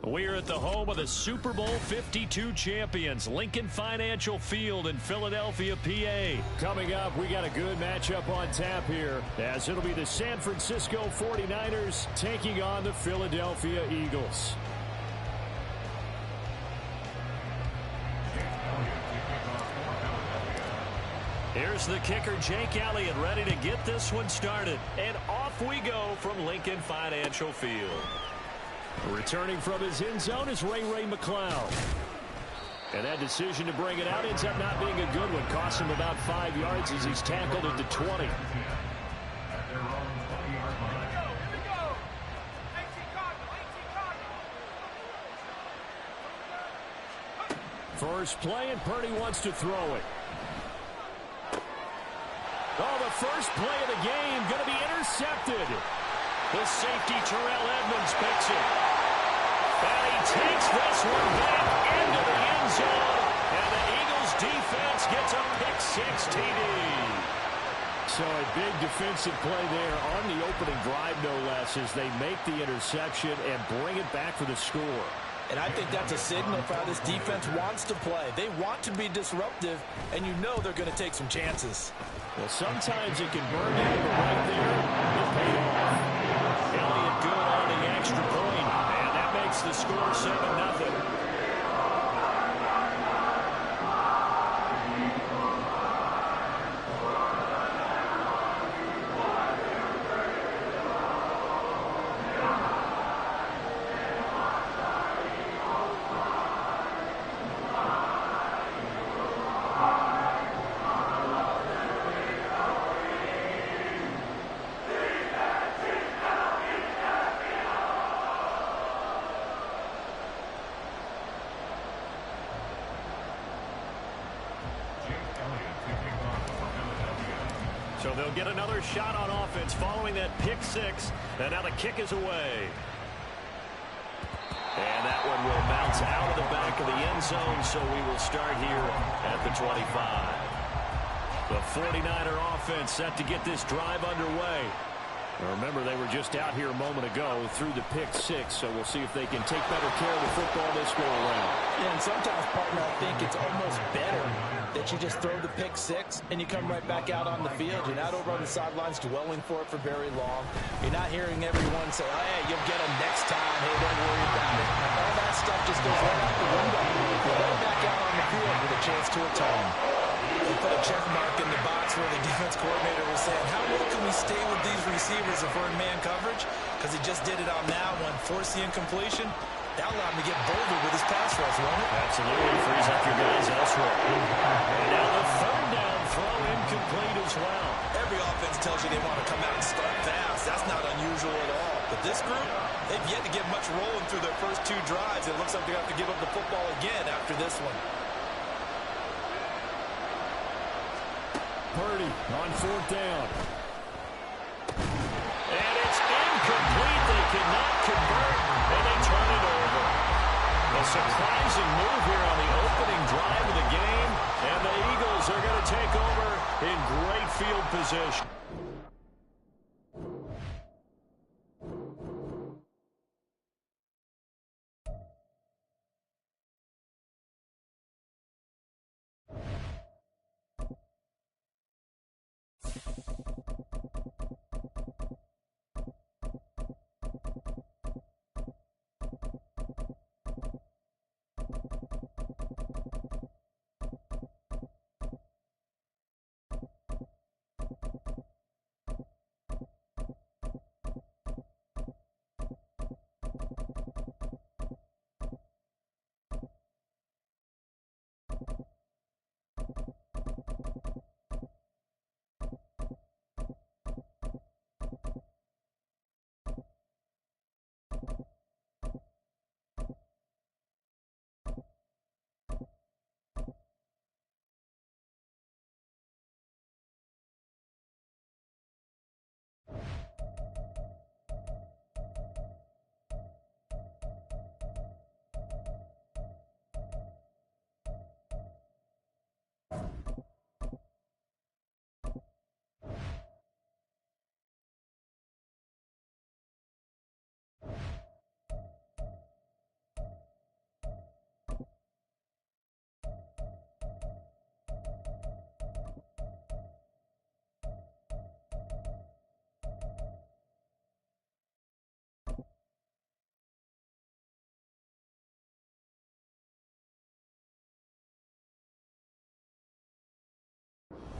We're at the home of the Super Bowl 52 champions, Lincoln Financial Field in Philadelphia, PA. Coming up, we got a good matchup on tap here, as it'll be the San Francisco 49ers taking on the Philadelphia Eagles. Here's the kicker, Jake Elliott, ready to get this one started. And off we go from Lincoln Financial Field. Returning from his end zone is Ray McCloud. And that decision to bring it out ends up not being a good one. Costs him about 5 yards as he's tackled at the 20. First play, and Purdy wants to throw it. Oh, the first play of the game going to be intercepted. The safety, Terrell Edmunds, picks it. And he takes this one back into the end zone. And the Eagles defense gets a pick-6 TD. So a big defensive play there on the opening drive, no less, as they make the interception and bring it back for the score. And I think that's a signal for how this defense wants to play. They want to be disruptive, and you know they're going to take some chances. Well, sometimes it can burn you, but right there, it paid off. Elliott good on the extra point, and that makes the score 7-0. So they'll get another shot on offense following that pick-6. And now the kick is away. And that one will bounce out of the back of the end zone, so we will start here at the 25. The 49er offense set to get this drive underway. Now remember, they were just out here a moment ago through the pick-6, so we'll see if they can take better care of the football this go around. Yeah, and sometimes, partner, I think it's almost better that you just throw the pick-6 and you come right back out on the field. You're not over on the sidelines dwelling for it for very long. You're not hearing everyone say, oh, hey, you'll get them next time. Hey, don't worry about it. All that stuff just goes right out the window. You're right back out on the field with a chance to atone. They put a check mark in the box where the defense coordinator was saying, how well can we stay with these receivers if we're in man coverage? Because he just did it on that one. Force the incompletion. That allowed him to get bolder with his pass rush, won't it? Absolutely. Frees up your guys elsewhere. And now the third down throw incomplete as well. Every offense tells you they want to come out and start fast. That's not unusual at all. But this group, they've yet to get much rolling through their first 2 drives. It looks like they have to give up the football again after this one. Purdy on 4th down. And it's incomplete. They cannot convert, and they turn it over. A surprising move here on the opening drive of the game, and the Eagles are going to take over in great field position.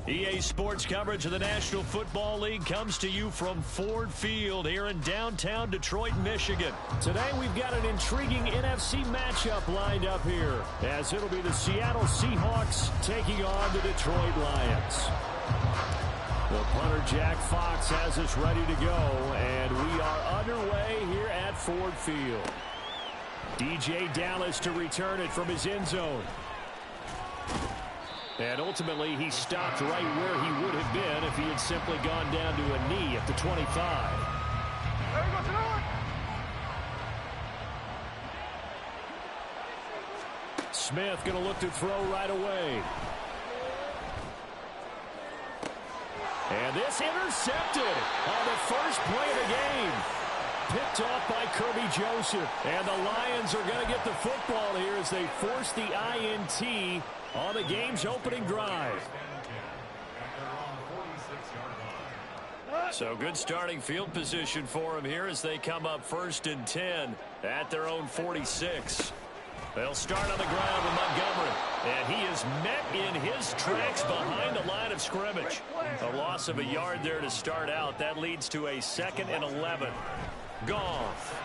EA Sports coverage of the National Football League comes to you from Ford Field here in downtown Detroit, Michigan. Today we've got an intriguing NFC matchup lined up here, as it'll be the Seattle Seahawks taking on the Detroit Lions. The punter Jack Fox has us ready to go, and we are underway here at Ford Field. DJ Dallas to return it from his end zone. And ultimately, he stopped right where he would have been if he had simply gone down to a knee at the 25. Smith going to look to throw right away. And this intercepted on the first play of the game. Picked off by Kirby Joseph. And the Lions are going to get the football here as they force the INT on the game's opening drive. So good starting field position for them here as they come up 1st and 10 at their own 46. They'll start on the ground with Montgomery. And he is met in his tracks behind the line of scrimmage. A loss of a yard there to start out. That leads to a 2nd and 11. Goff.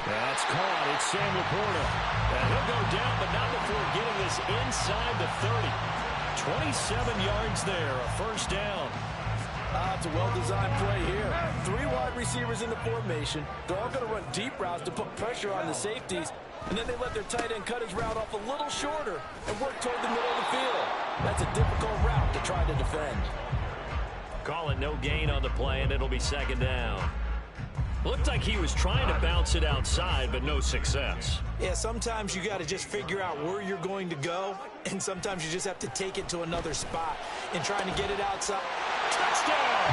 That's caught. It's Sam Laporta. And he'll go down, but not before getting this inside the 30. 27 yards there, a 1st down. It's a well-designed play here. 3 wide receivers in the formation. They're all going to run deep routes to put pressure on the safeties. And then they let their tight end cut his route off a little shorter and work toward the middle of the field. That's a difficult route to try to defend. Call it no gain on the play, and it'll be 2nd down. Looked like he was trying to bounce it outside, but no success. Yeah, sometimes you got to just figure out where you're going to go, and sometimes you just have to take it to another spot and trying to get it outside. Touchdown!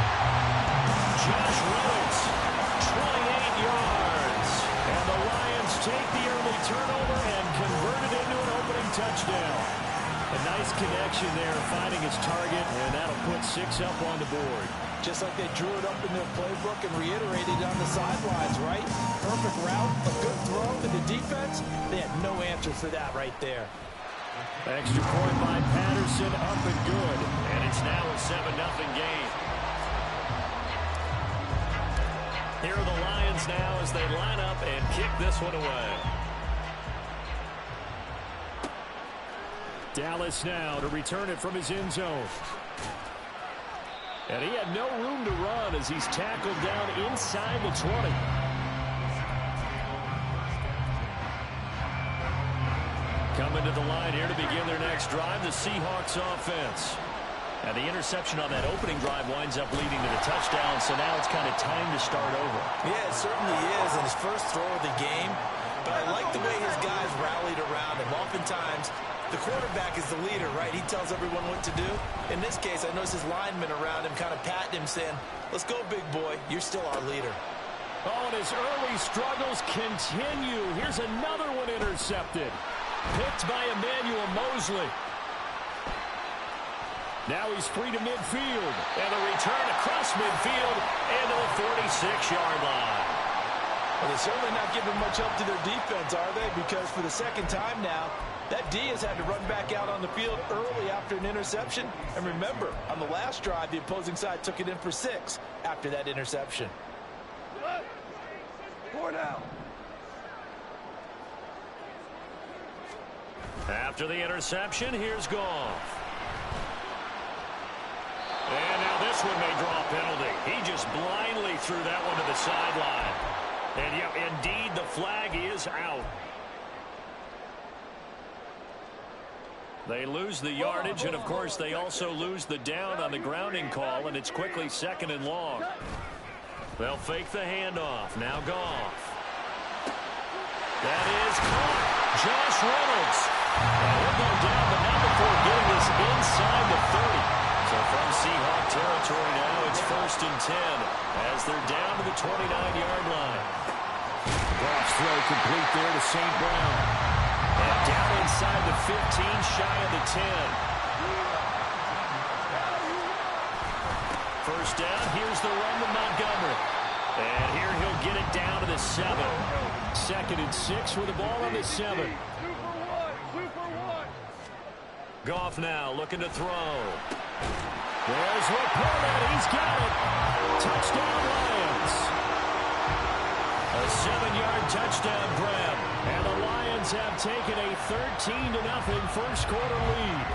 Josh Reynolds, 28 yards. And the Lions take the early turnover and convert it into an opening touchdown. A nice connection there, finding his target, and that'll put 6 up on the board. Just like they drew it up in their playbook and reiterated on the sidelines, right? Perfect route, a good throw to the defense. They had no answer for that right there. Extra point by Patterson, up and good. And it's now a 7-0 game. Here are the Lions now as they line up and kick this one away. Dallas now to return it from his end zone. And he had no room to run as he's tackled down inside the 20. Coming to the line here to begin their next drive, the Seahawks offense. And the interception on that opening drive winds up leading to the touchdown, so now it's kind of time to start over. Yeah, it certainly is, and his first throw of the game. But I like the way his guys rallied around him. Oftentimes, the quarterback is the leader, right? He tells everyone what to do. In this case, I noticed his linemen around him kind of patting him, saying, let's go, big boy. You're still our leader. Oh, and his early struggles continue. Here's another one intercepted. Picked by Emmanuel Mosley. Now he's free to midfield. And a return across midfield into the 46-yard line. Well, they're certainly not giving much help to their defense, are they? Because for the 2nd time now, that D has had to run back out on the field early after an interception. And remember, on the last drive, the opposing side took it in for 6 after that interception. 4 down. After the interception, here's Goff. And now this one may draw a penalty. He just blindly threw that one to the sideline. And yeah, indeed, the flag is out. They lose the yardage, and of course, they also lose the down on the grounding call, and it's quickly 2nd and long. They'll fake the handoff. Now Goff. That is caught. Josh Reynolds. And he'll go down, but not before getting this inside the 30. So from Seahawk territory now, it's 1st and 10 as they're down to the 29-yard line. Goff's throw complete there to St. Brown. And down inside the 15, shy of the 10. 1st down, here's the run to Montgomery. And here he'll get it down to the 7. 2nd and 6 with the ball on the 7. Goff now looking to throw. There's Laporta. He's got it. Touchdown, Lions. A 7-yard touchdown grab. And the Lions have taken a 13-0 first quarter lead.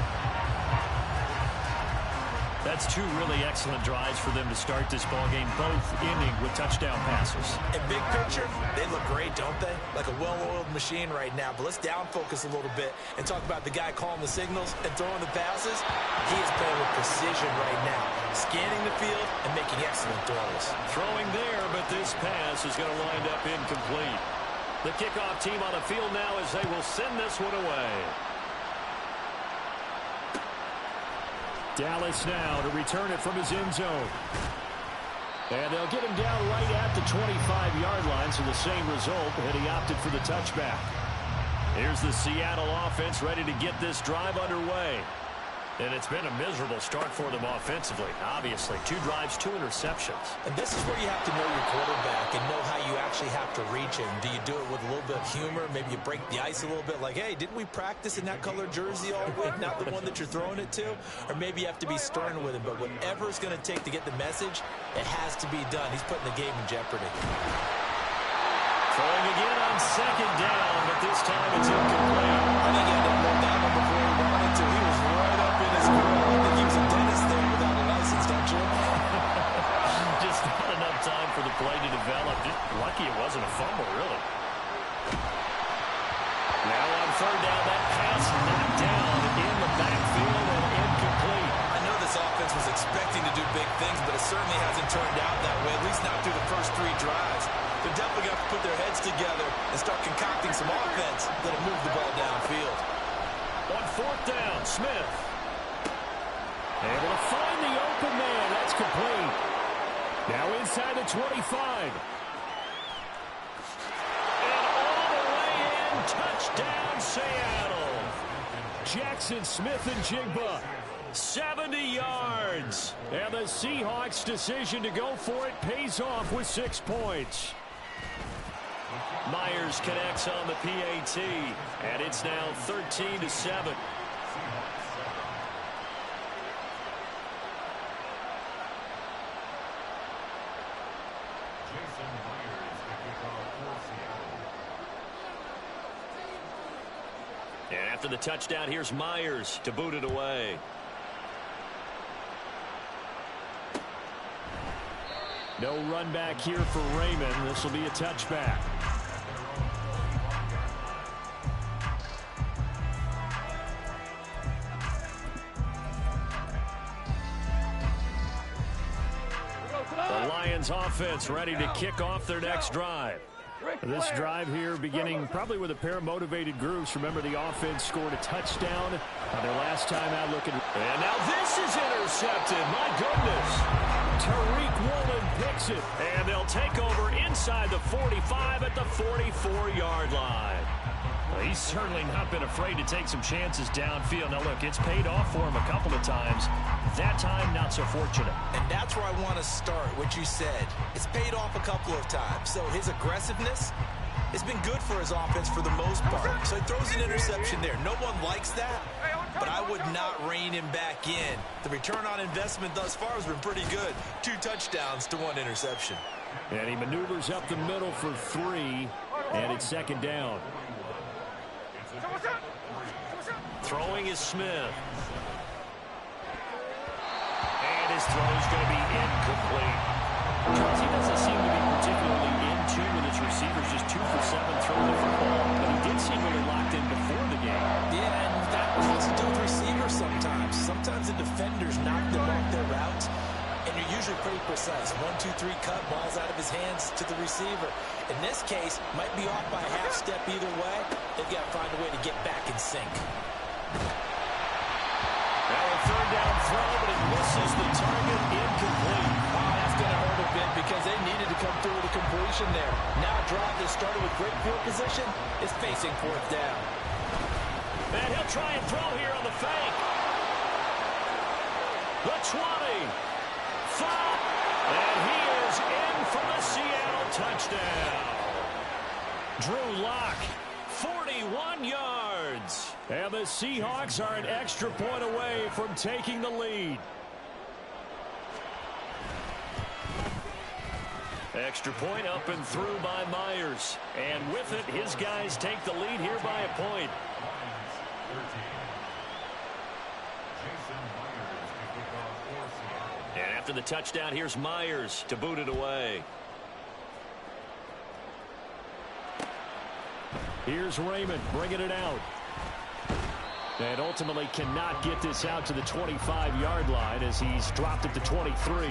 That's two really excellent drives for them to start this ballgame, both ending with touchdown passes. In big picture, they look great, don't they? Like a well-oiled machine right now. But let's down focus a little bit and talk about the guy calling the signals and throwing the passes. He is playing with precision right now, scanning the field and making excellent throws. Throwing there, but this pass is going to wind up incomplete. The kickoff team on the field now as they will send this one away. Dallas now to return it from his end zone. And they'll get him down right at the 25-yard line, so the same result, and he opted for the touchback. Here's the Seattle offense ready to get this drive underway. And it's been a miserable start for them offensively, obviously. 2 drives, 2 interceptions. And this is where you have to know your quarterback and know how you actually have to reach him. Do you do it with a little bit of humor? Maybe you break the ice a little bit like, hey, didn't we practice in that color jersey all week, not the one that you're throwing it to? Or maybe you have to be stern with him. But whatever it's going to take to get the message, it has to be done. He's putting the game in jeopardy. Throwing again on second down, but this time it's incomplete. I think he had to hold that one before he wanted to. He was right up in his grill. I think he was a dentist there without a license, don't you? Just not enough time for the play to develop. Just lucky it wasn't a fumble, really. Now on third down, that pass knocked down in the backfield and incomplete. I know this offense was expecting to do big things, but it certainly hasn't turned out that way, at least not through the first 3 drives. They're definitely going to put their heads together and start concocting some offense that'll move the ball downfield. On fourth down, Smith. Able to find the open man. That's complete. Now inside the 25. And all the way in. Touchdown, Seattle. Jackson Smith-Njigba. 70 yards. And the Seahawks' decision to go for it pays off with 6 points. Myers connects on the PAT, and it's now 13-7. And after the touchdown, here's Myers to boot it away. No run back here for Raymond. This will be a touchback. The Lions offense ready to kick off their next drive. This drive here beginning probably with a pair of motivated groups. Remember, the offense scored a touchdown on their last time out looking. And now this is intercepted. My goodness. Tariq Woolen picks it. And they'll take over inside the 45 at the 44-yard line. Well, he's certainly not been afraid to take some chances downfield. Now, look, it's paid off for him a couple of times. That time, not so fortunate. And that's where I want to start, what you said. It's paid off a couple of times. So his aggressiveness has been good for his offense for the most part. So he throws an interception there. No one likes that, but I would not rein him back in. The return on investment thus far has been pretty good. 2 touchdowns to 1 interception. And he maneuvers up the middle for 3, and it's second down. Throwing is Smith. And his throw is going to be incomplete. Charles, he doesn't seem to be particularly in tune with his receivers. Just 2 for 7 throwing the football. But he did seem really locked in before the game. Yeah, and that has to do with receivers sometimes. Sometimes the defenders knock them off their routes, and you're usually pretty precise. 1, 2, 3 cut, balls out of his hands to the receiver. In this case, might be off by a half step either way. They've got to find a way to get back in sync. Now a third down throw, but it misses the target, incomplete. Oh, that's going to hurt a bit because they needed to come through with a completion there. Now a drive that started with great field position is facing fourth down. And he'll try and throw here on the fake. The 20. 5. And he is in for the Seattle touchdown. Drew Lock, 41 yards. downs. And the Seahawks are an extra point away from taking the lead. Extra point up and through by Myers. And with it, his guys take the lead here by a point. And after the touchdown, here's Myers to boot it away. Here's Raymond bringing it out. And ultimately cannot get this out to the 25-yard line as he's dropped it to 23.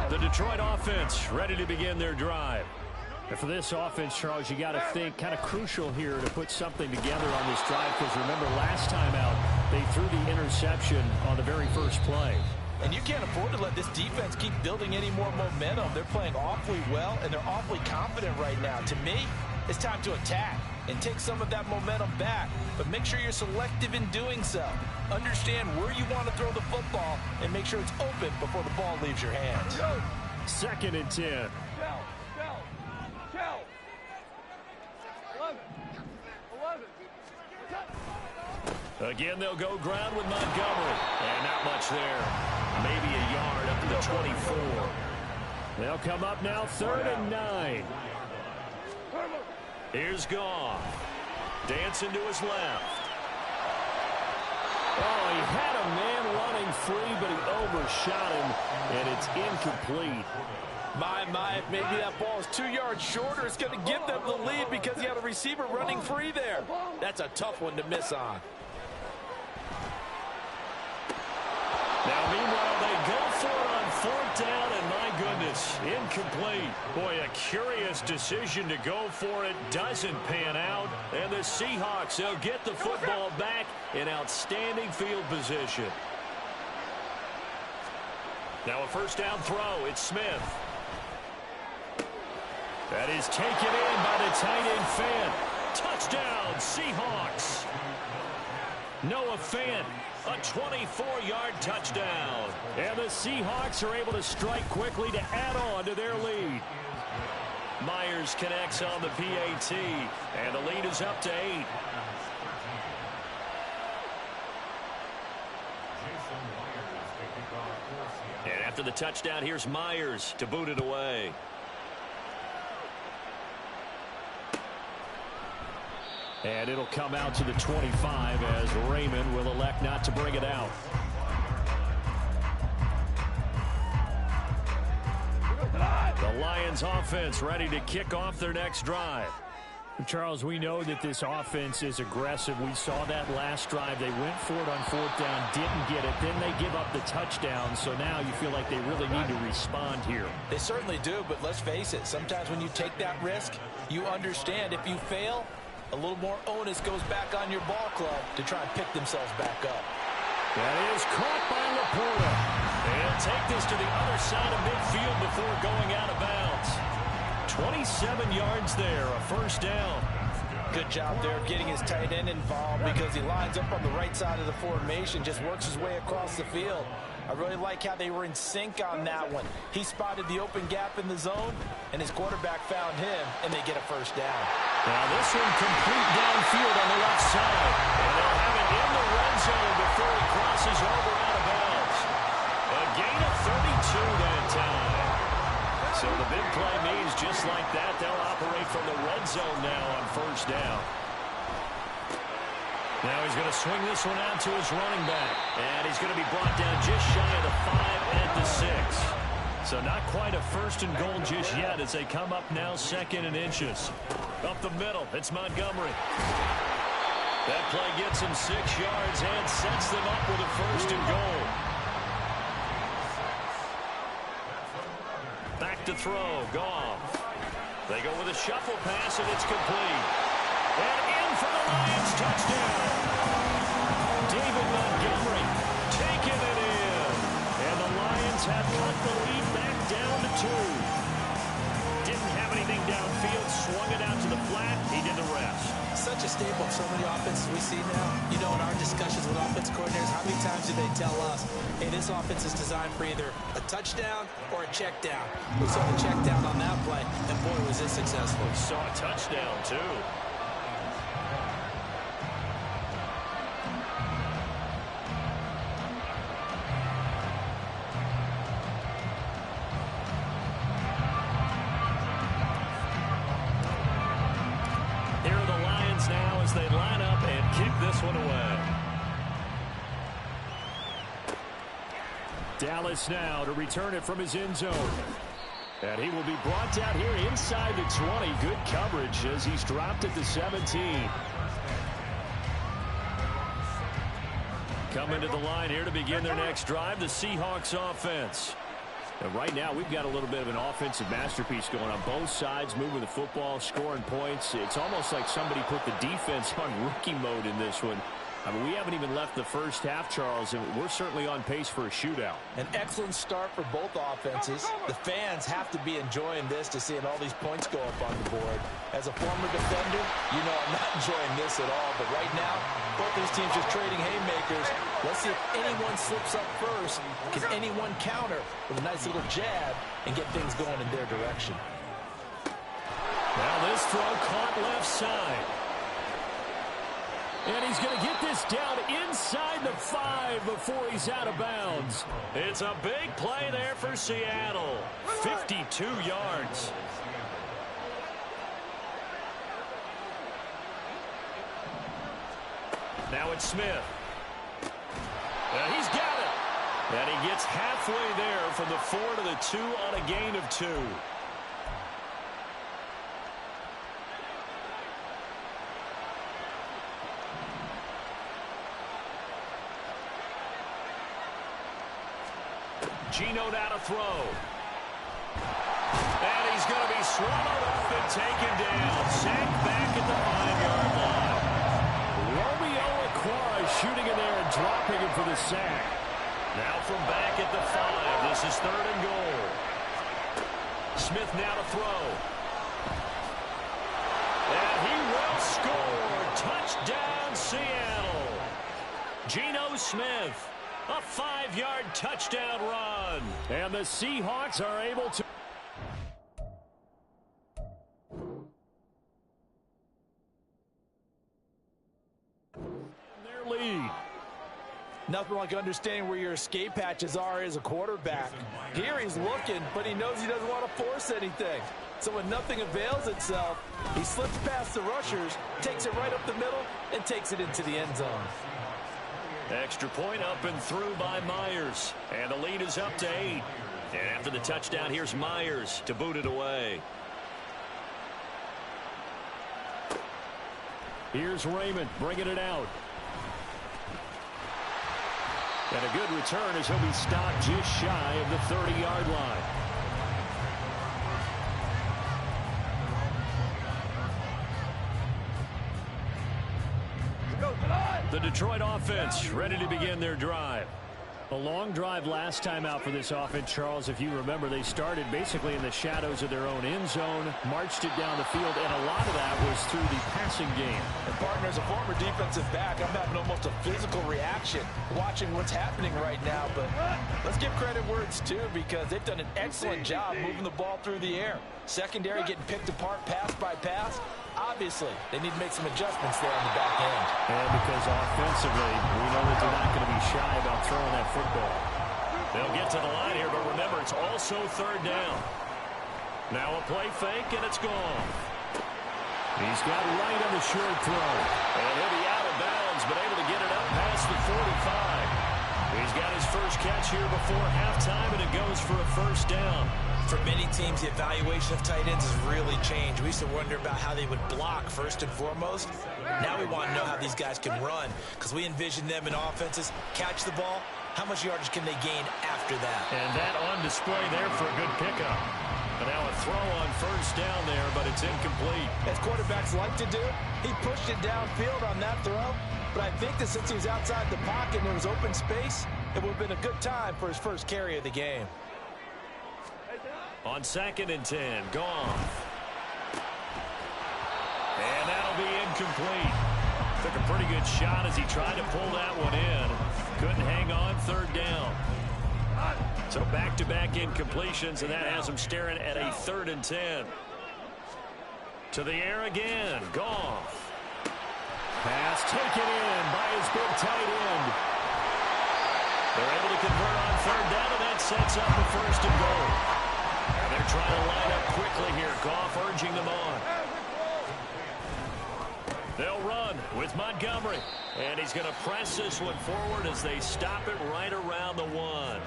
The Detroit offense ready to begin their drive. And for this offense, Charles, you got to think kind of crucial here to put something together on this drive, because remember last time out they threw the interception on the very first play. And you can't afford to let this defense keep building any more momentum. They're playing awfully well, and they're awfully confident right now. To me, it's time to attack and take some of that momentum back, but make sure you're selective in doing so. Understand where you want to throw the football and make sure it's open before the ball leaves your hands. 2nd and 10. Again, they'll go ground with Montgomery. And not much there. Maybe a yard up to the 24. They'll come up now 3rd and 9. Here's Goff. Dancing to his left. Oh, he had a man running free, but he overshot him, and it's incomplete. My, if maybe that ball is 2 yards shorter, it's going to give them the lead because he had a receiver running free there. That's a tough one to miss on. Now, meanwhile, they go for it on 4th down, and my goodness, incomplete. Boy, a curious decision to go for it. Doesn't pan out. And the Seahawks, they'll get the football back in outstanding field position. Now a 1st down throw. It's Smith. That is taken in by the tight end Fant. Touchdown, Seahawks. Noah Fant. A 24-yard touchdown. And the Seahawks are able to strike quickly to add on to their lead. Myers connects on the PAT. And the lead is up to 8. And after the touchdown, here's Myers to boot it away. And it'll come out to the 25 as Raymond will elect not to bring it out. The Lions offense ready to kick off their next drive. Charles, we know that this offense is aggressive. We saw that last drive. They went for it on 4th down, didn't get it. Then they give up the touchdown. So now you feel like they really need to respond here. They certainly do, but let's face it. Sometimes when you take that risk, you understand if you fail, a little more onus goes back on your ball club to try and pick themselves back up. That is caught by Laporta. They'll take this to the other side of midfield before going out of bounds. 27 yards there, a 1st down. Good job there getting his tight end involved because he lines up on the right side of the formation, just works his way across the field. I really like how they were in sync on that one. He spotted the open gap in the zone, and his quarterback found him, and they get a 1st down. Now this one complete downfield on the left side. And they'll have it in the red zone before he crosses over out of bounds. A gain of 32 that time. So the big play means just like that, they'll operate from the red zone now on 1st down. Now he's going to swing this one out to his running back. And he's going to be brought down just shy of the 5 at the 6. So not quite a 1st and goal just yet as they come up now 2nd and inches. Up the middle, it's Montgomery. That play gets him 6 yards and sets them up with a 1st and goal. Back to throw, Goff. They go with a shuffle pass and it's complete. And in for the Lions touchdown. David Montgomery taking it in. And the Lions have cut the lead back down to 2. Didn't have anything downfield, swung it out to the flat. He did the rest. Such a staple of so many offenses we see now. You know, in our discussions with offense coordinators, how many times do they tell us, hey, this offense is designed for either a touchdown or a check down. We saw the check down on that play, and boy, was it successful. Saw a touchdown, too. seconds now as they line up and kick this one away. Dallas now to return it from his end zone. And he will be brought down here inside the 20. Good coverage as he's dropped at the 17. Coming to the line here to begin their next drive, the Seahawks offense. And right now, we've got a little bit of an offensive masterpiece going on both sides, moving the football, scoring points. It's almost like somebody put the defense on rookie mode in this one. I mean, we haven't even left the first half, Charles, and we're certainly on pace for a shootout. An excellent start for both offenses. The fans have to be enjoying this to seeing all these points go up on the board. As a former defender, you know I'm not enjoying this at all. But right now, both these teams just trading haymakers. Let's see if anyone slips up first. Can anyone counter with a nice little jab and get things going in their direction? Now this throw caught left side. And he's going to get this down inside the 5 before he's out of bounds. It's a big play there for Seattle. 52 yards. Now it's Smith. And he's got it. And he gets halfway there from the 4 to the 2 on a gain of 2. Geno now to throw. And he's going to be swallowed up and taken down. Sacked back at the 5-yard line. Romeo Okwara shooting in there and dropping him for the sack. Now from back at the 5. This is 3rd and goal. Smith now to throw. And he will score. Touchdown, Seattle. Geno Smith. A 5-yard touchdown run. And the Seahawks are able to... their lead. Nothing like understanding where your escape hatches are as a quarterback. Here he's looking, but he knows he doesn't want to force anything. So when nothing avails itself, he slips past the rushers, takes it right up the middle, and takes it into the end zone. Extra point up and through by Myers. And the lead is up to 8. And after the touchdown, here's Myers to boot it away. Here's Raymond bringing it out. And a good return as he'll be stopped just shy of the 30-yard line. The Detroit offense ready to begin their drive. A long drive last time out for this offense, Charles. If you remember, they started basically in the shadows of their own end zone, marched it down the field, and a lot of that was through the passing game. And partner, as a former defensive back, I'm having almost a physical reaction watching what's happening right now. But let's give credit where it's due, because they've done an excellent job moving the ball through the air. Secondary getting picked apart pass by pass. Obviously, they need to make some adjustments there on the back end. And because offensively, we know that they're not going to be shy about throwing that football. They'll get to the line here, but remember, it's also 3rd down. Now a play fake, and it's gone. He's got right on the short throw. And he'll be out of bounds, but able to get it up past the 45. He's got his first catch here before halftime, and it goes for a 1st down. For many teams, the evaluation of tight ends has really changed. We used to wonder about how they would block first and foremost. Now we want to know how these guys can run, because we envision them in offenses catch the ball. How much yardage can they gain after that? And that on display there for a good pickup. And now a throw on 1st down there, but it's incomplete. As quarterbacks like to do, he pushed it downfield on that throw. But I think that since he was outside the pocket and there was open space, it would have been a good time for his first carry of the game. On 2nd and 10, Goff. And that'll be incomplete. Took a pretty good shot as he tried to pull that one in. Couldn't hang on 3rd down. So back-to-back incompletions, and that has him staring at a 3rd and 10. To the air again, Goff. Pass taken in by his big tight end. They're able to convert on 3rd down, and that sets up the 1st and goal. And they're trying to line up quickly here. Goff urging them on. They'll with Montgomery. And he's going to press this one forward as they stop it right around the 1.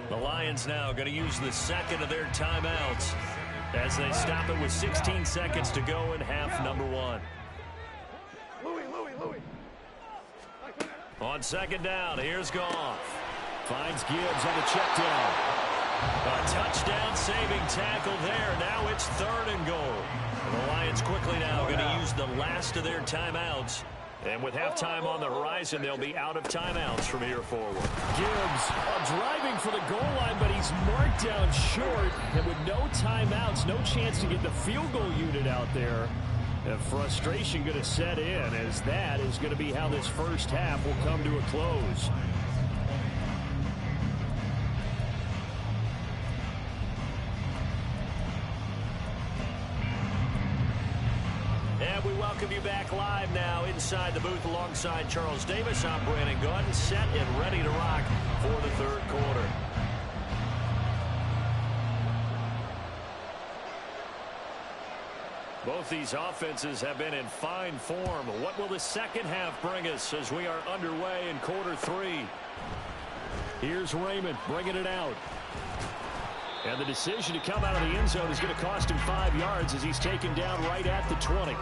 The Lions now going to use the second of their timeouts as they stop it with 16 seconds to go in half number 1. On second down, here's Goff. Finds Gibbs on the check down. A touchdown saving tackle there. Now it's 3rd and goal. The Lions quickly now going to use the last of their timeouts. And with halftime on the horizon, they'll be out of timeouts from here forward. Gibbs driving for the goal line, but he's marked down short. And with no timeouts, no chance to get the field goal unit out there. And frustration going to set in, as that is going to be how this first half will come to a close. And we welcome you back live now inside the booth alongside Charles Davis. I'm Brandon Gaudin, set and ready to rock for the 3rd quarter. Both these offenses have been in fine form. What will the second half bring us as we are underway in quarter 3? Here's Raymond bringing it out. And the decision to come out of the end zone is going to cost him 5 yards as he's taken down right at the 20.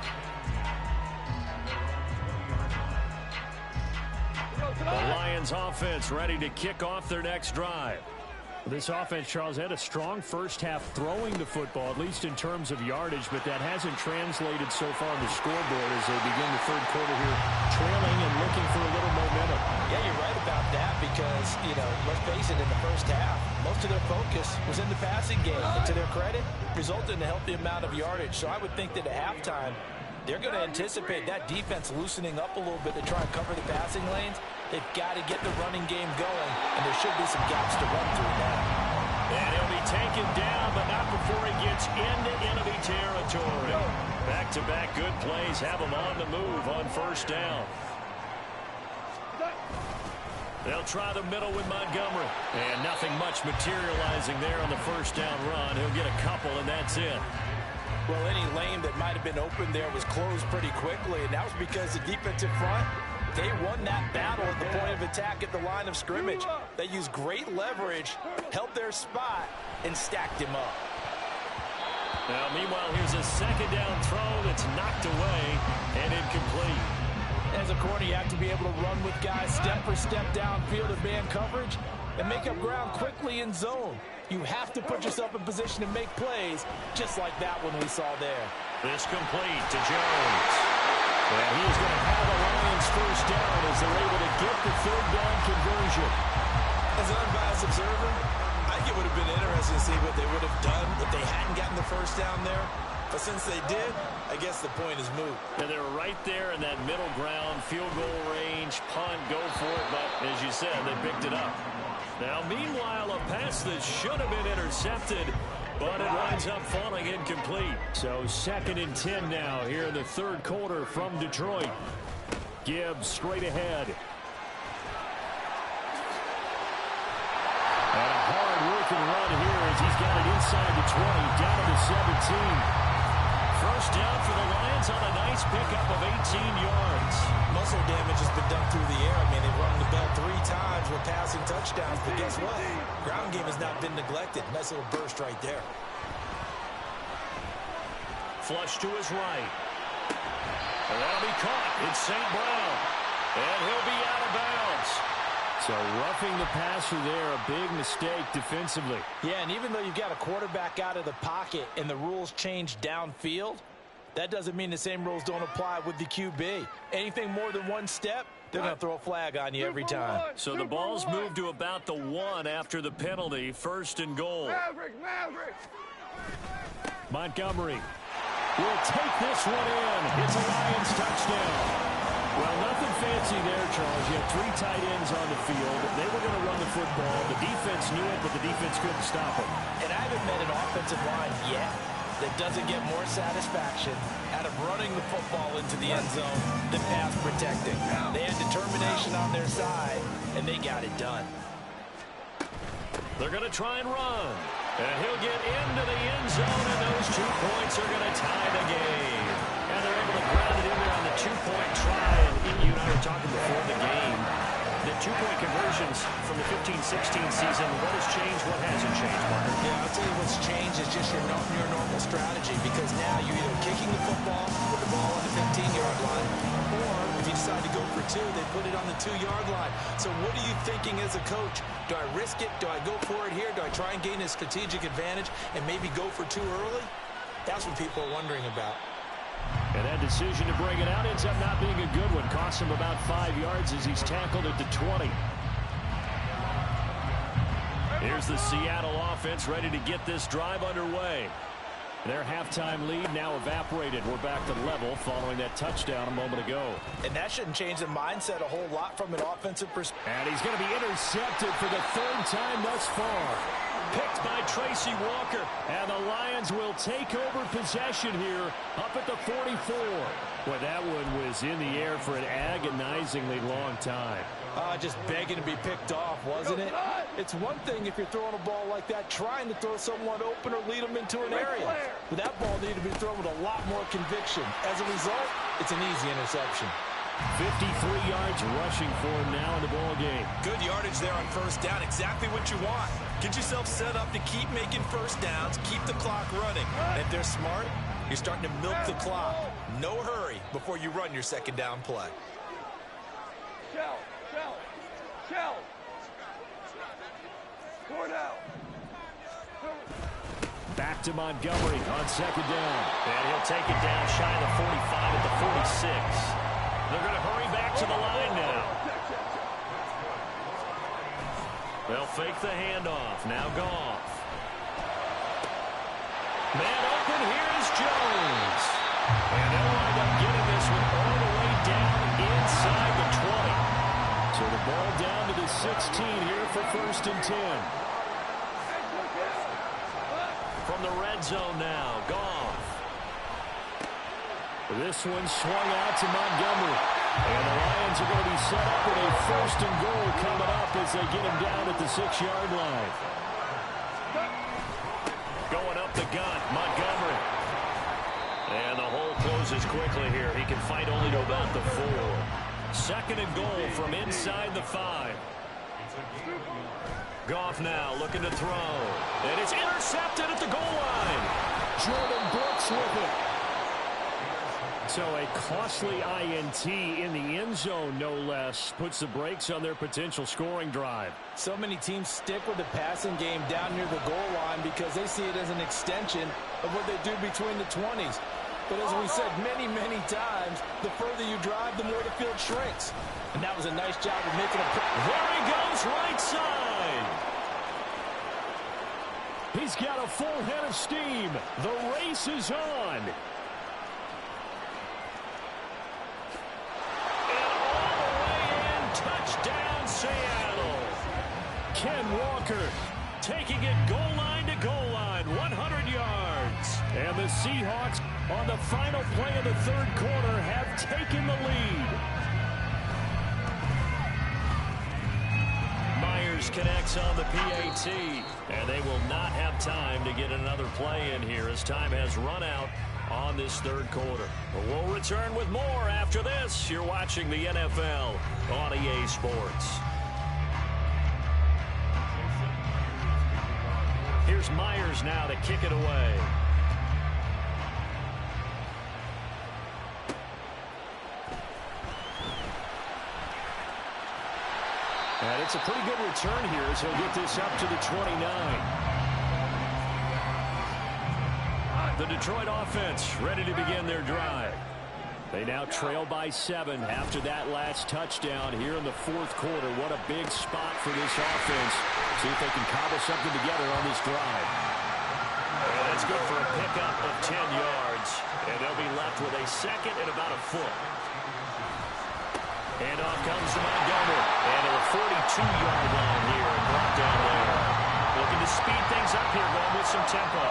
The Lions offense ready to kick off their next drive. This offense, Charles, had a strong first half throwing the football, at least in terms of yardage, but that hasn't translated so far on the scoreboard as they begin the 3rd quarter here, trailing and looking for a little momentum. Yeah, you're right about that because, let's face it, in the first half, most of their focus was in the passing game. And to their credit, resulted in a healthy amount of yardage. So I would think that at halftime, they're going to anticipate that defense loosening up a little bit to try and cover the passing lanes. They've got to get the running game going, and there should be some gaps to run through now. And he'll be taken down, but not before he gets into enemy territory. Back-to-back good plays have him on the move on first down. They'll try the middle with Montgomery. And nothing much materializing there on the first down run. He'll get a couple, and that's it. Well, any lane that might have been open there was closed pretty quickly, and that was because the defensive front, they won that battle at the point of attack at the line of scrimmage. They used great leverage, held their spot, and stacked him up. Now, meanwhile, here's a second down throw that's knocked away and incomplete. As a corner, you have to be able to run with guys step for step downfield in man coverage and make up ground quickly in zone. You have to put yourself in position to make plays, just like that one we saw there. This complete to Jones. And he is going to have a Lions first down as they're able to get the 3rd down conversion. As an unbiased observer, I think it would have been interesting to see what they would have done if they hadn't gotten the first down there. But since they did, I guess the point is moot. And they're right there in that middle ground, field goal range, punt, go for it. But as you said, they picked it up. Now, meanwhile, a pass that should have been intercepted, but it winds up falling incomplete. So 2nd and 10 now here in the 3rd quarter from Detroit. Gibbs straight ahead. And a hard-working run here as he's got it inside the 20, down to the 17. First down for the Lions on a nice pickup of 18 yards. Muscle damage has been done through the air. I mean, they've rung the bell 3 times with passing touchdowns, but guess what? Ground game has not been neglected. Nice little burst right there. Flush to his right. And that'll be caught. It's St. Brown. And he'll be out of bounds. So roughing the passer there, a big mistake defensively. Yeah, and even though you've got a quarterback out of the pocket and the rules change downfield, that doesn't mean the same rules don't apply with the QB. Anything more than one step, they're going to throw a flag on you every time. So the ball's moved to about the 1 after the penalty. 1st and goal. Montgomery will take this one in. It's a Lions touchdown. Well, nothing fancy there, Charles. You had 3 tight ends on the field. They were going to run the football. The defense knew it, but the defense couldn't stop it. And I haven't met an offensive line yet that doesn't get more satisfaction out of running the football into the end zone than pass protecting. They had determination on their side, and they got it done. They're going to try and run. And he'll get into the end zone, and those 2 points are going to tie the game. And they're able to ground it in there on the 2-point try. we were talking before the game. The two-point conversions from the 15-16 season, what has changed, what hasn't changed, Mark? Yeah, I'll tell you what's changed is just your normal strategy, because now you're either kicking the football with the ball on the 15-yard line, or if you decide to go for two, they put it on the 2-yard line. So what are you thinking as a coach? Do I risk it? Do I go for it here? Do I try and gain a strategic advantage and maybe go for two early? That's what people are wondering about. And that decision to bring it out ends up not being a good one. Costs him about 5 yards as he's tackled at the 20. Here's the Seattle offense ready to get this drive underway. Their halftime lead now evaporated. We're back to level following that touchdown a moment ago. And that shouldn't change the mindset a whole lot from an offensive perspective. And he's going to be intercepted for the third time thus far. Picked by Tracy Walker. And the Lions will take over possession here up at the 44. Boy, that one was in the air for an agonizingly long time. Just begging to be picked off, wasn't it? It's one thing if you're throwing a ball like that, trying to throw someone open or lead them into an area. But that ball needed to be thrown with a lot more conviction. As a result, it's an easy interception. 53 yards rushing for him now in the ball game. Good yardage there on first down. Exactly what you want. Get yourself set up to keep making first downs, keep the clock running. And if they're smart, you're starting to milk the clock. No hurry before you run your second down play. Back to Montgomery on second down. And he'll take it down shy of the 45 at the 46. They're going to hurry back to the line now. They'll fake the handoff. Now Goff. Man open. Here's Jones. And they'll wind up getting this one all the way down inside the 20. So the ball down to the 16 here for 1st and 10. From the red zone now, Goff. This one swung out to Montgomery. And the Lions are going to be set up with a 1st and goal coming up as they get him down at the 6-yard line. Going up the gut, Montgomery. And the hole closes quickly here. He can fight only to about the 4. 2nd and goal from inside the 5. Goff now looking to throw. And it's intercepted at the goal line. Jordan Brooks with it. So a costly INT in the end zone, no less, puts the brakes on their potential scoring drive. So many teams stick with the passing game down near the goal line because they see it as an extension of what they do between the 20s. But as we said many, many times, the further you drive, the more the field shrinks. And that was a nice job of making a... There he goes, right side. He's got a full head of steam. The race is on. Touchdown, Seattle. Ken Walker taking it goal line to goal line, 100 yards. And the Seahawks on the final play of the 3rd quarter have taken the lead. Myers connects on the PAT, and they will not have time to get another play in here as time has run out on this 3rd quarter. But we'll return with more after this. You're watching the NFL on EA Sports. Here's Myers now to kick it away. And it's a pretty good return here as he'll get this up to the 29. The Detroit offense ready to begin their drive. They now trail by 7 after that last touchdown here in the 4th quarter. What a big spot for this offense. See if they can cobble something together on this drive. And that's good for a pickup of 10 yards. And they'll be left with a 2nd and about a foot. And off comes to Montgomery. And to the 42-yard line here and brought down there. Looking to speed things up here, going with some tempo.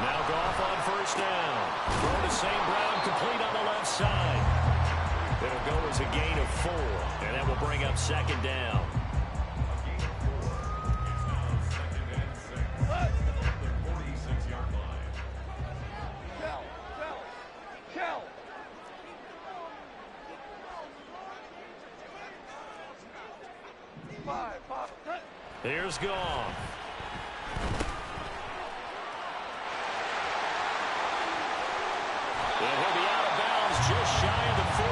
Now Goff on 1st down. Throw to St. Brown, complete on the left side. It'll go as a gain of 4, and that will bring up 2nd down. Here's Goff. And he'll be out of bounds just shy of the 40.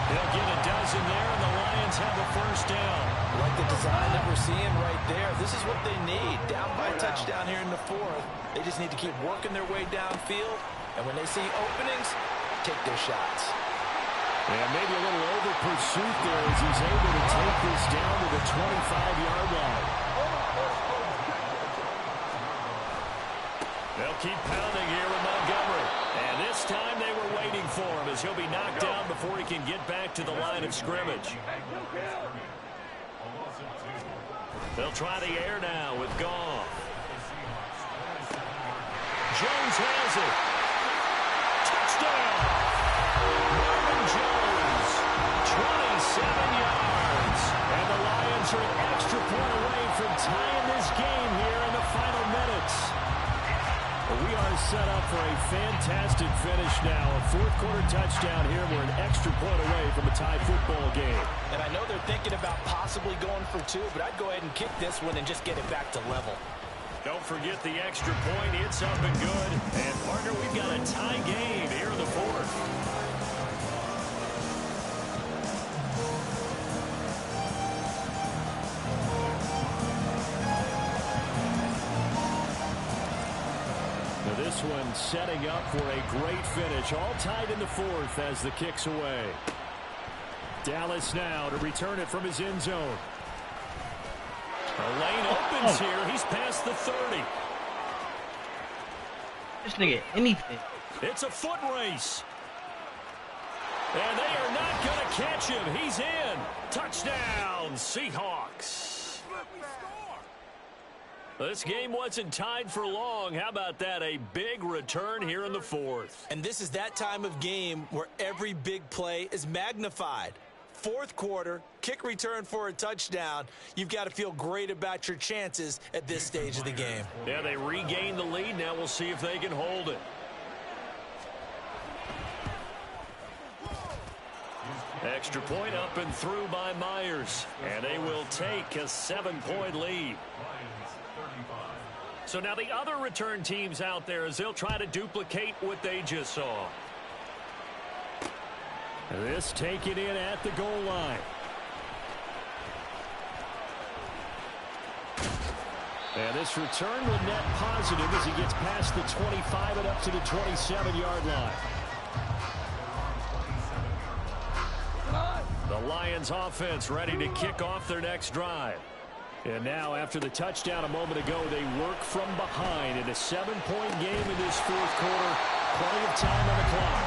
They'll get a dozen there, and the Lions have a first down. Like the design that we're seeing right there, this is what they need. Down by a touchdown here in the fourth. They just need to keep working their way downfield, and when they see openings, take their shots. And maybe a little over pursuit there as he's able to take this down to the 25-yard line. They'll keep pounding here with Montgomery. And this time they were waiting for him as he'll be knocked down before he can get back to the line of scrimmage. They'll try the air now with Goff. Jones has it. Touchdown! Marvin Jones, 27 yards. And the Lions are an extra point away from tying this game here in the final minutes. We are set up for a fantastic finish now. A fourth-quarter touchdown here. We're an extra point away from a tie football game. And I know they're thinking about possibly going for two, but I'd go ahead and kick this one and just get it back to level. Don't forget the extra point. It's up and good. And, partner, we've got a tie game here in the fourth. This one setting up for a great finish. All tied in the fourth as the kick's away. Dallas now to return it from his end zone. A lane opens here. He's past the 30. This nigga anything. It's a foot race. And they are not going to catch him. He's in. Touchdown, Seahawks. This game wasn't tied for long. How about that? A big return here in the fourth. And this is that time of game where every big play is magnified. Fourth quarter, kick return for a touchdown. You've got to feel great about your chances at this stage of the game. Yeah, they regain the lead. Now we'll see if they can hold it. Extra point up and through by Myers. And they will take a 7-point lead. So now the other return teams out there as they'll try to duplicate what they just saw. This taken in at the goal line. And this return will net positive as he gets past the 25 and up to the 27-yard line. The Lions offense ready to kick off their next drive. And now, after the touchdown a moment ago, they work from behind in a 7-point game in this fourth quarter. Plenty of time on the clock.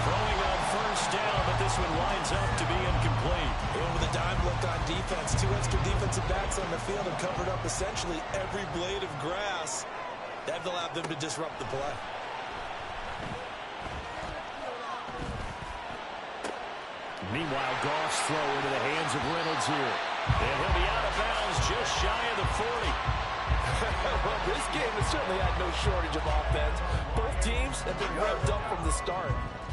Throwing on first down, but this one lines up to be incomplete. And with a dime look on defense, two extra defensive backs on the field and covered up essentially every blade of grass. That allowed them to disrupt the play. Meanwhile, Goff's throw into the hands of Reynolds here. And he'll be out of bounds just shy of the 40. Well, this game has certainly had no shortage of offense. Both teams have been revved up from the start.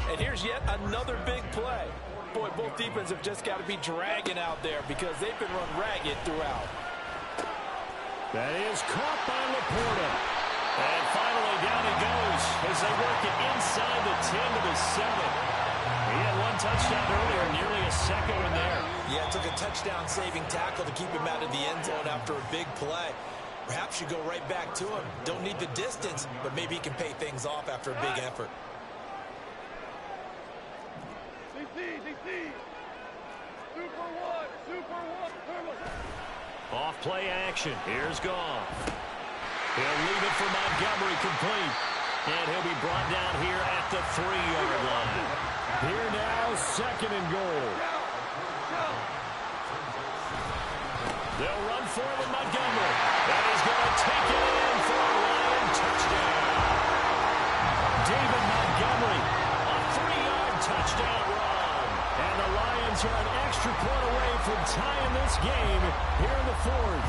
And here's yet another big play. Boy, both defenses have just got to be dragging out there because they've been run ragged throughout. That is caught by Laporta. And finally down he goes as they work it inside the 10 to the 7. He had one touchdown earlier, nearly a second one there. Yeah, it took a touchdown-saving tackle to keep him out of the end zone after a big play. Perhaps you go right back to him. Don't need the distance, but maybe he can pay things off after a big effort. Off play action. Here's Goff. He'll leave it for Montgomery complete. And he'll be brought down here at the 3-yard line. Here now, second and goal. They'll run forward Montgomery. And he's going to take it in for a Lion touchdown. David Montgomery, a 3-yard touchdown run. And the Lions are an extra point away from tying this game here in the fourth.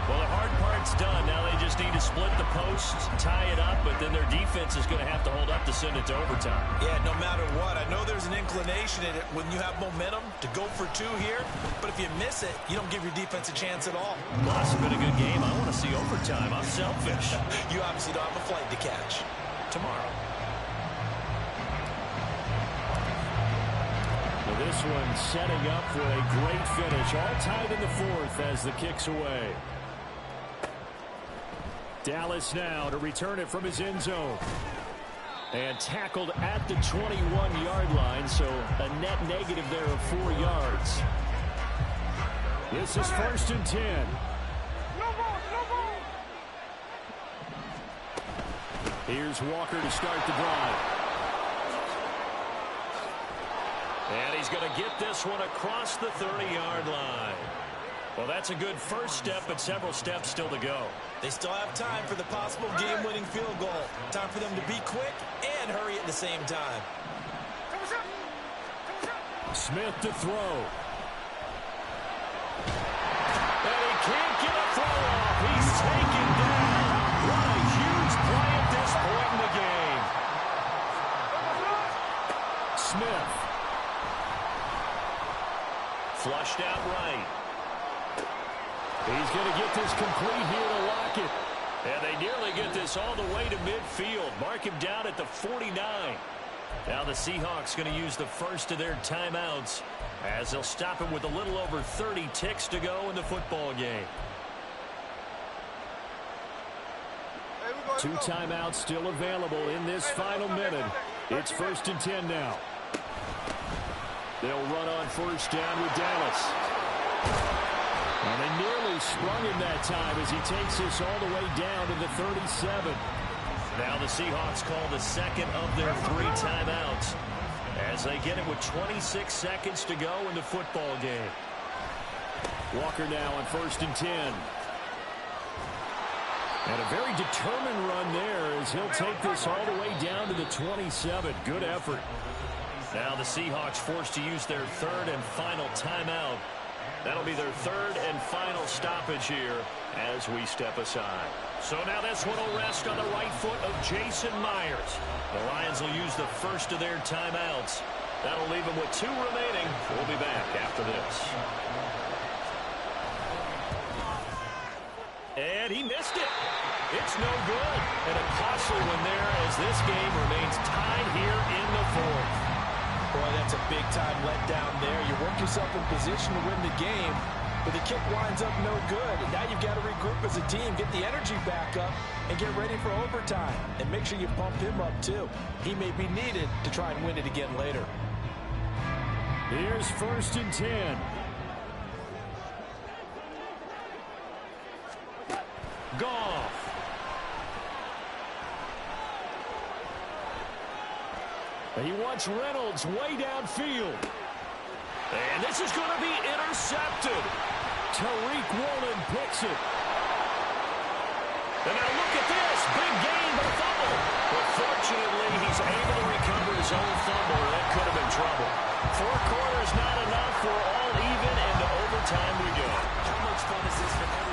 Well, the hard part's done. Now they just need to split the posts, tie it up, but then their defense is going to have to hold up to send it to overtime. Yeah, no matter what. I know there's an inclination in it when you have momentum to go for two here, but if you miss it, you don't give your defense a chance at all. Well, that's been a good game. I want to see overtime. I'm selfish. You obviously don't have a flight to catch. Tomorrow. Well, this one setting up for a great finish. All tied in the fourth as the kick's away. Dallas now to return it from his end zone. And tackled at the 21-yard line, so a net negative there of 4 yards. This is 1st and 10. Here's Walker to start the drive. And he's going to get this one across the 30-yard line. Well, that's a good first step, but several steps still to go. They still have time for the possible game-winning field goal. Time for them to be quick and hurry at the same time. Smith to throw. And he can't get a throw off. He's taken down. What a huge play at this point in the game. Smith. Flushed out right. He's going to get this complete here to Lockett. And they nearly get this all the way to midfield. Mark him down at the 49. Now the Seahawks going to use the first of their timeouts as they'll stop him with a little over 30 ticks to go in the football game. 2 timeouts still available in this final minute. It's 1st and 10 now. They'll run on first down with Dallas. And they nearly sprung him that time as he takes this all the way down to the 37. Now the Seahawks call the second of their 3 timeouts as they get it with 26 seconds to go in the football game. Walker now on 1st and 10. And a very determined run there as he'll take this all the way down to the 27. Good effort. Now the Seahawks forced to use their 3rd and final timeout. That'll be their 3rd and final stoppage here as we step aside. So now this one will rest on the right foot of Jason Myers. The Lions will use the first of their timeouts. That'll leave them with 2 remaining. We'll be back after this. And he missed it. It's no good. And a costly one there as this game remains tied here in the 4th. Boy, that's a big-time letdown there. You work yourself in position to win the game, but the kick winds up no good. And now you've got to regroup as a team, get the energy back up, and get ready for overtime. And make sure you pump him up, too. He may be needed to try and win it again later. Here's 1st and 10. Goff. He wants Reynolds way downfield. And this is going to be intercepted. Tariq Woolen picks it. And now look at this. Big gain, but a fumble. But fortunately, he's able to recover his own fumble. That could have been trouble. 4 quarters not enough for all even, and to overtime we go. How much fun is this for everyone?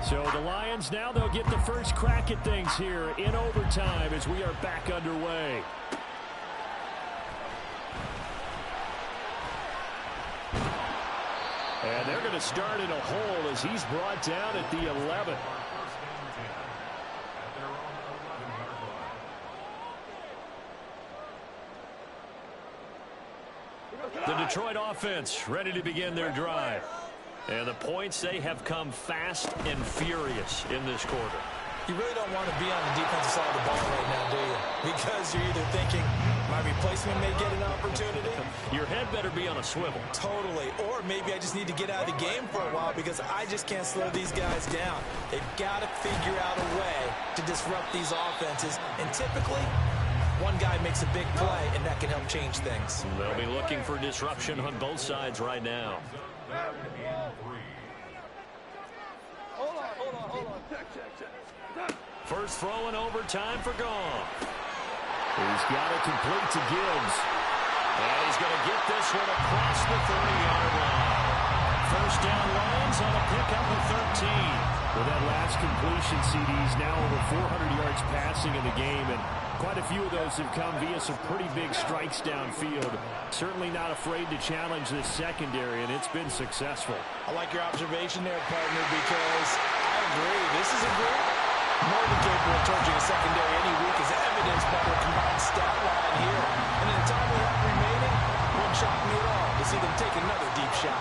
So the Lions now, they'll get the first crack at things here in overtime as we are back underway. And they're going to start in a hole as he's brought down at the 11. The Detroit offense ready to begin their drive. And the points, they have come fast and furious in this quarter. You really don't want to be on the defensive side of the ball right now, do you? Because you're either thinking, my replacement may get an opportunity. Your head better be on a swivel. Totally. Or maybe I just need to get out of the game for a while because I just can't slow these guys down. They've got to figure out a way to disrupt these offenses. And typically, one guy makes a big play, and that can help change things. They'll be looking for disruption on both sides right now. First throw in overtime for Goff. He's got it complete to Gibbs. And he's going to get this one across the 30-yard line. First down Lions on a pickup of 13. With that last completion, CD's now over 400 yards passing in the game, and quite a few of those have come via some pretty big strikes downfield. Certainly not afraid to challenge this secondary, and it's been successful. I like your observation there, partner, because I agree. This is a group more than capable of torching a secondary any week, as evidenced by their combined stat line here. And in the time we have remaining, it wouldn't shock me at all to see them take another deep shot.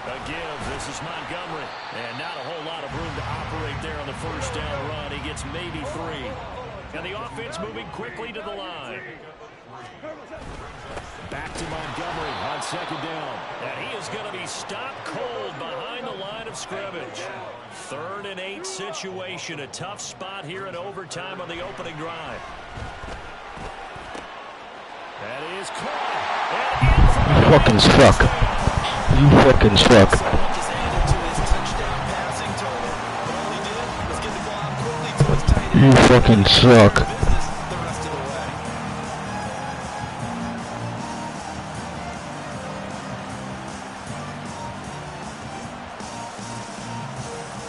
Again, this is Montgomery, and not a whole lot of room to operate there on the first down run. He gets maybe 3. And the offense moving quickly to the line. Back to Montgomery on second down. And he is going to be stopped cold behind the line of scrimmage. 3rd and 8 situation. A tough spot here in overtime on the opening drive. That is caught. You fucking suck. You fucking suck. You fucking suck.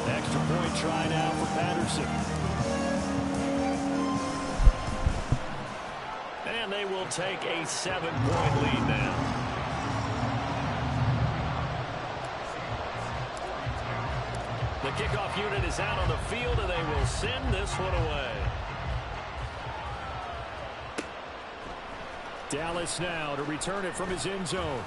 Extra point try now for Patterson. And they will take a 7-point lead now. The kickoff unit is out on the field, and they will send this one away. Dallas now to return it from his end zone.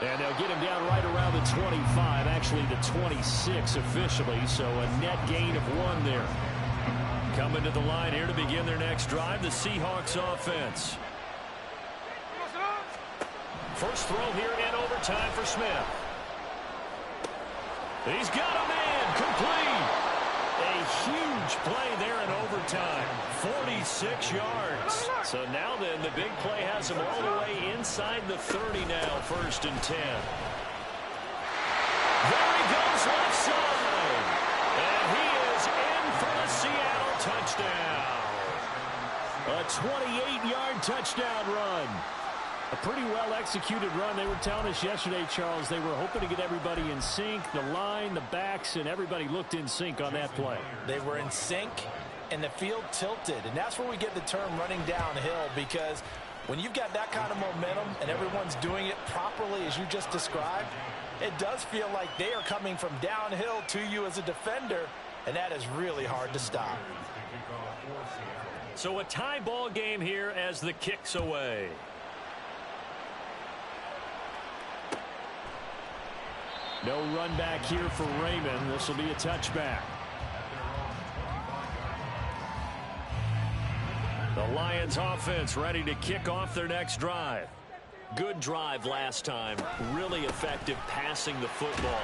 And they'll get him down right around the 25, actually the 26 officially, so a net gain of 1 there. Coming to the line here to begin their next drive, the Seahawks offense. First throw here in overtime for Smith. He's got a man complete. A huge play there in overtime. 46 yards. So now then, the big play has him all the way inside the 30 now, 1st and 10. There he goes left side. And he is in for the Seattle touchdown. A 28-yard touchdown run. A pretty well-executed run. They were telling us yesterday, Charles, they were hoping to get everybody in sync, the line, the backs, and everybody looked in sync on that play. They were in sync, and the field tilted. And that's where we get the term running downhill, because when you've got that kind of momentum and everyone's doing it properly as you just described, it does feel like they are coming from downhill to you as a defender, and that is really hard to stop. So a tie ball game here as the kick's away. No run back here for Raymond. This will be a touchback. The Lions offense ready to kick off their next drive. Good drive last time. Really effective passing the football.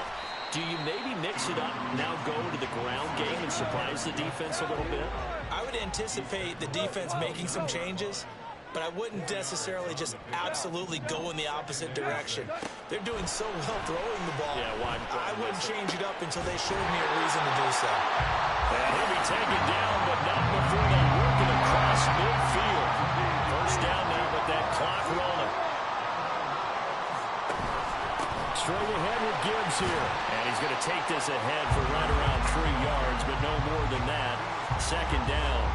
Do you maybe mix it up, now go to the ground game and surprise the defense a little bit? I would anticipate the defense making some changes, but I wouldn't necessarily just absolutely go in the opposite direction. They're doing so well throwing the ball. Yeah, why I wouldn't change it up until they showed me a reason to do so. And he'll be taken down, but not before they work it across midfield. First down now with that clock rolling. Straight ahead with Gibbs here. And he's going to take this ahead for right around 3 yards, but no more than that. Second down.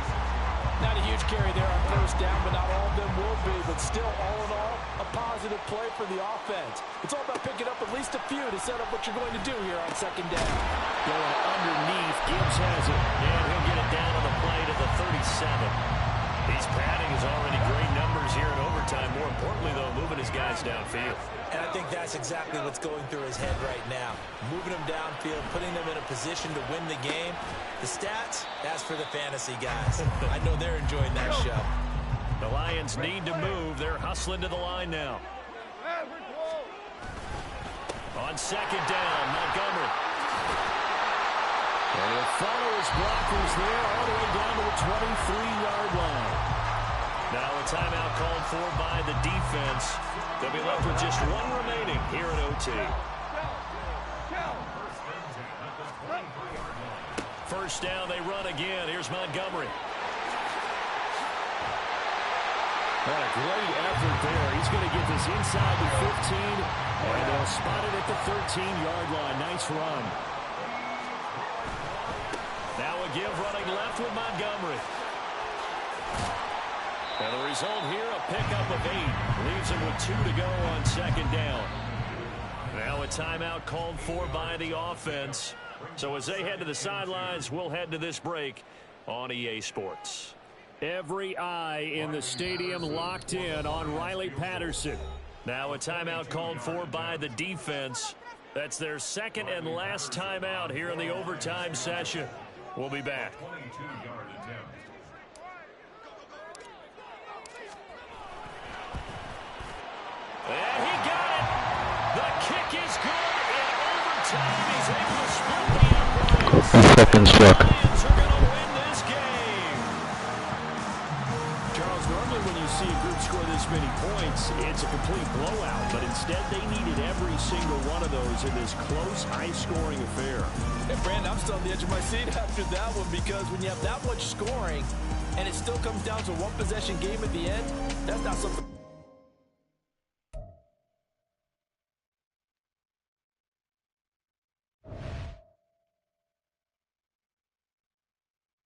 Not a huge carry there on first down, but not all of them will be. But still, all in all, a positive play for the offense. It's all about picking up at least a few to set up what you're going to do here on second down. Going underneath, Gibbs has it. And he'll get it down on the play to the 37. He's padding his already great numbers here in overtime. More importantly, though, moving his guys downfield. And I think that's exactly what's going through his head right now. Moving them downfield, putting them in a position to win the game. The stats, that's for the fantasy guys. I know they're enjoying that show. The Lions need to move. They're hustling to the line now. On second down, Montgomery. And he'll follow his blockers there all the way down to the 23-yard line. Now a timeout called for by the defense. They'll be left with just 1 remaining here at OT. First down, they run again. Here's Montgomery. What a great effort there. He's going to get this inside the 15, and they'll spot it at the 13-yard line. Nice run. Now a give running left with Montgomery. And the result here, a pickup of 8. Leaves him with 2 to go on second down. Now a timeout called for by the offense. So as they head to the sidelines, we'll head to this break on EA Sports. Every eye in the stadium locked in on Riley Patterson. Now a timeout called for by the defense. That's their second and last timeout here in the overtime session. We'll be back. And he got it. The kick is good. In overtime, he's able to split the uprights. You fucking suck. Lions are going to win this game. Charles, normally when you see a group score this many points, it's a complete blowout. But instead, they needed every single one of those in this close, high-scoring affair. And Brandon, I'm still on the edge of my seat after that one, because when you have that much scoring and it still comes down to one possession game at the end, that's not something